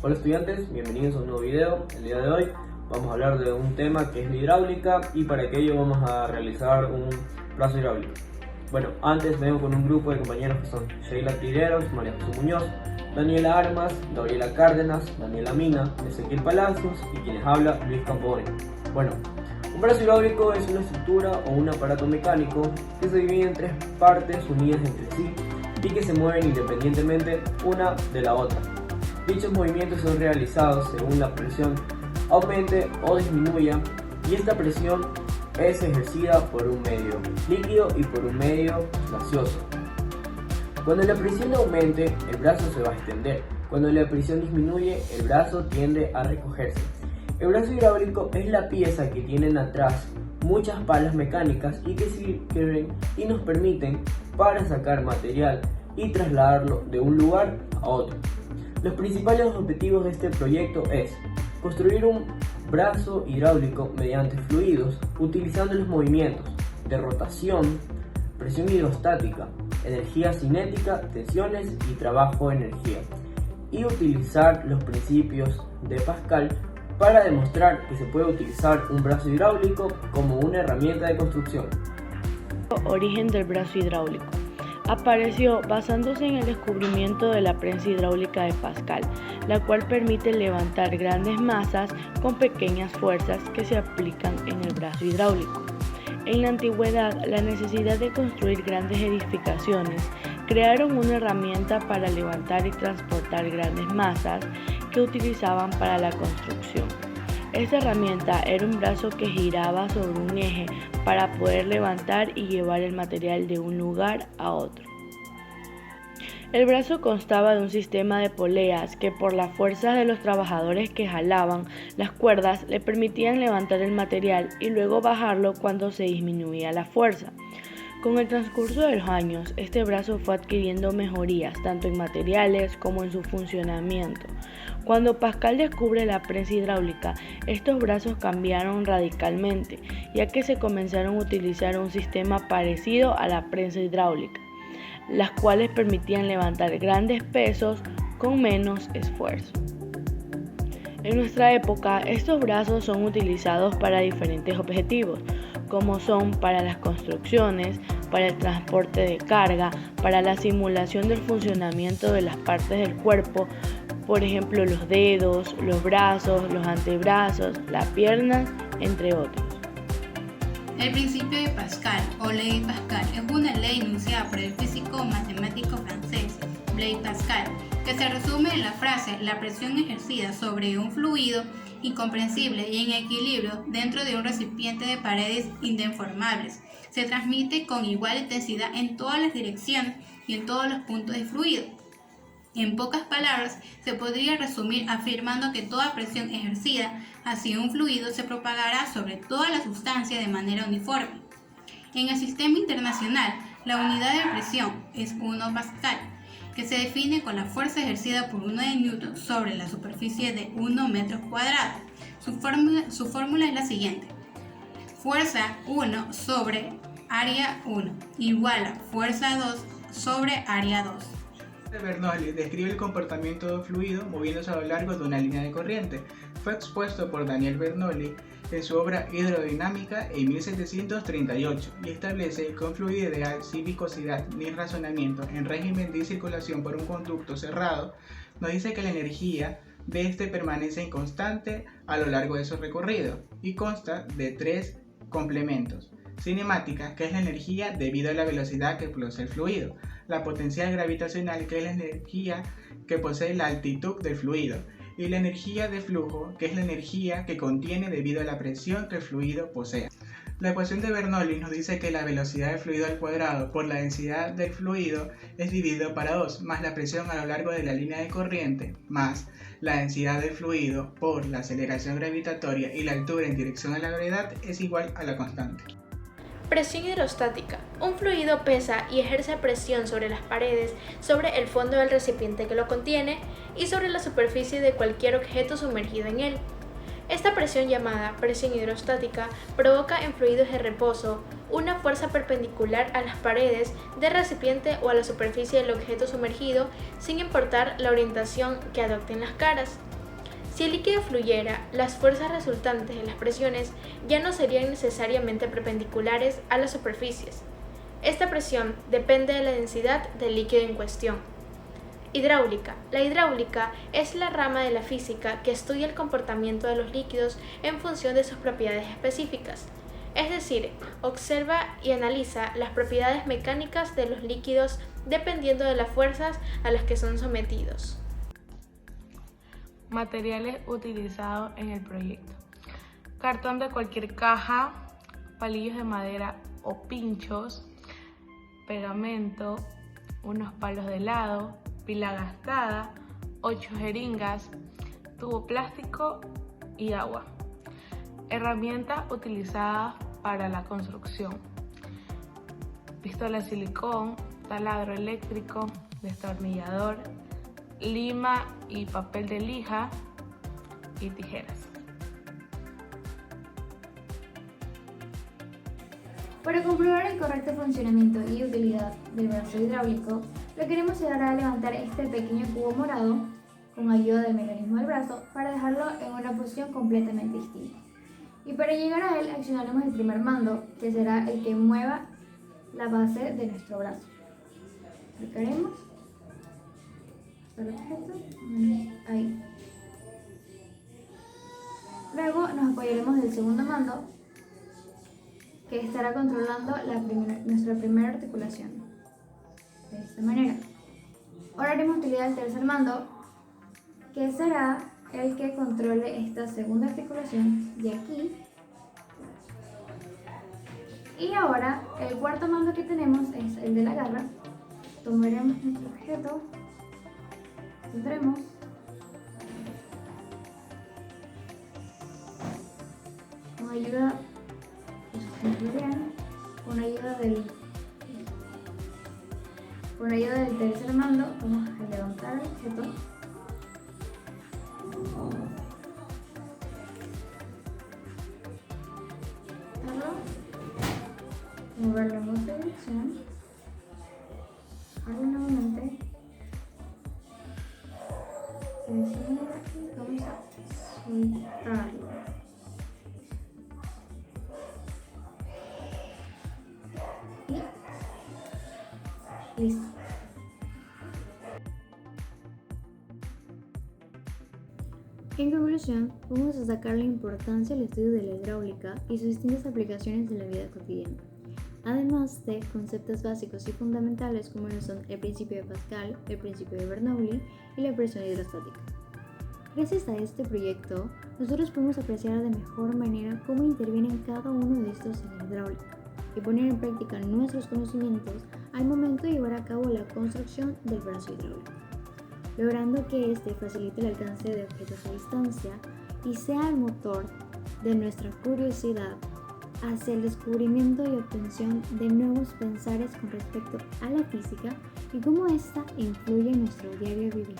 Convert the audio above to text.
Hola estudiantes, bienvenidos a un nuevo video. El día de hoy vamos a hablar de un tema que es la hidráulica y para aquello vamos a realizar un brazo hidráulico. Bueno, antes vengo con un grupo de compañeros que son Sheila Trigueros, María José Muñoz, Daniela Armas, Gabriela Cárdenas, Daniela Mina, Ezequiel Palacios y quienes habla Luis Campodónico. Bueno, un brazo hidráulico es una estructura o un aparato mecánico que se divide en tres partes unidas entre sí y que se mueven independientemente una de la otra. Dichos movimientos son realizados según la presión aumente o disminuya y esta presión es ejercida por un medio líquido y por un medio gaseoso. Cuando la presión aumente, el brazo se va a extender. Cuando la presión disminuye, el brazo tiende a recogerse. El brazo hidráulico es la pieza que tienen atrás muchas palas mecánicas y que sirven y nos permiten para sacar material y trasladarlo de un lugar a otro. Los principales objetivos de este proyecto es construir un brazo hidráulico mediante fluidos utilizando los movimientos de rotación, presión hidrostática, energía cinética, tensiones y trabajo de energía, y utilizar los principios de Pascal para demostrar que se puede utilizar un brazo hidráulico como una herramienta de construcción. Origen del brazo hidráulico. Apareció basándose en el descubrimiento de la prensa hidráulica de Pascal, la cual permite levantar grandes masas con pequeñas fuerzas que se aplican en el brazo hidráulico. En la antigüedad, la necesidad de construir grandes edificaciones crearon una herramienta para levantar y transportar grandes masas que utilizaban para la construcción. Esta herramienta era un brazo que giraba sobre un eje para poder levantar y llevar el material de un lugar a otro. El brazo constaba de un sistema de poleas que por la fuerza de los trabajadores que jalaban las cuerdas le permitían levantar el material y luego bajarlo cuando se disminuía la fuerza. Con el transcurso de los años, este brazo fue adquiriendo mejorías tanto en materiales como en su funcionamiento. Cuando Pascal descubre la prensa hidráulica, estos brazos cambiaron radicalmente, ya que se comenzaron a utilizar un sistema parecido a la prensa hidráulica, las cuales permitían levantar grandes pesos con menos esfuerzo. En nuestra época, estos brazos son utilizados para diferentes objetivos, como son para las construcciones, para el transporte de carga, para la simulación del funcionamiento de las partes del cuerpo, por ejemplo los dedos, los brazos, los antebrazos, las piernas, entre otros. El principio de Pascal o ley de Pascal es una ley enunciada por el físico matemático francés Blaise Pascal, que se resume en la frase: la presión ejercida sobre un fluido incomprensible y en equilibrio dentro de un recipiente de paredes indeformables se transmite con igual intensidad en todas las direcciones y en todos los puntos del fluido. En pocas palabras, se podría resumir afirmando que toda presión ejercida hacia un fluido se propagará sobre toda la sustancia de manera uniforme. En el sistema internacional, la unidad de presión es 1 Pascal, que se define con la fuerza ejercida por 1 de Newton sobre la superficie de 1 metro cuadrado. Su fórmula es la siguiente: fuerza 1 sobre área 1 igual a fuerza 2 sobre área 2. Bernoulli describe el comportamiento de un fluido moviéndose a lo largo de una línea de corriente. Fue expuesto por Daniel Bernoulli en su obra Hidrodinámica en 1738 y establece que un fluido ideal sin viscosidad ni razonamiento en régimen de circulación por un conducto cerrado nos dice que la energía de este permanece inconstante a lo largo de su recorrido y consta de tres complementos: cinemática, que es la energía debido a la velocidad que posee el fluido; la potencial gravitacional, que es la energía que posee la altitud del fluido; y la energía de flujo, que es la energía que contiene debido a la presión que el fluido posee. La ecuación de Bernoulli nos dice que la velocidad del fluido al cuadrado por la densidad del fluido es dividido para 2, más la presión a lo largo de la línea de corriente, más la densidad del fluido por la aceleración gravitatoria y la altura en dirección a la gravedad es igual a la constante. Presión hidrostática. Un fluido pesa y ejerce presión sobre las paredes, sobre el fondo del recipiente que lo contiene y sobre la superficie de cualquier objeto sumergido en él. Esta presión, llamada presión hidrostática, provoca en fluidos de reposo una fuerza perpendicular a las paredes del recipiente o a la superficie del objeto sumergido, sin importar la orientación que adopten las caras. Si el líquido fluyera, las fuerzas resultantes de las presiones ya no serían necesariamente perpendiculares a las superficies. Esta presión depende de la densidad del líquido en cuestión. Hidráulica. La hidráulica es la rama de la física que estudia el comportamiento de los líquidos en función de sus propiedades específicas. Es decir, observa y analiza las propiedades mecánicas de los líquidos dependiendo de las fuerzas a las que son sometidos. Materiales utilizados en el proyecto: cartón de cualquier caja, palillos de madera o pinchos, pegamento, unos palos de helado, pila gastada, 8 jeringas, tubo plástico y agua. Herramientas utilizadas para la construcción: pistola de silicón, taladro eléctrico, destornillador, lima y papel de lija y tijeras. Para comprobar el correcto funcionamiento y utilidad del brazo hidráulico, lo que haremos será levantar este pequeño cubo morado con ayuda del mecanismo del brazo para dejarlo en una posición completamente distinta. Y para llegar a él accionaremos el primer mando, que será el que mueva la base de nuestro brazo. Aplicaremos el objeto, ahí. Luego nos apoyaremos del segundo mando, que estará controlando nuestra primera articulación, de esta manera. Ahora haremos utilidad del tercer mando, que será el que controle esta segunda articulación de aquí. Y ahora el cuarto mando que tenemos es el de la garra. Tomaremos nuestro objeto, centremos, con ayuda con ayuda del tercer mando vamos a levantar el objeto. Moverlo en otra dirección, bajarlo nuevamente, seleccionar y vamos a soltarlo. Y listo. En conclusión, vamos a destacar la importancia del estudio de la hidráulica y sus distintas aplicaciones en la vida cotidiana, además de conceptos básicos y fundamentales como lo son el principio de Pascal, el principio de Bernoulli y la presión hidrostática. Gracias a este proyecto, nosotros podemos apreciar de mejor manera cómo intervienen cada uno de estos en la hidráulica y poner en práctica nuestros conocimientos al momento de llevar a cabo la construcción del brazo hidráulico, logrando que éste facilite el alcance de objetos a distancia y sea el motor de nuestra curiosidad hacia el descubrimiento y obtención de nuevos pensares con respecto a la física y cómo ésta influye en nuestro diario vivir.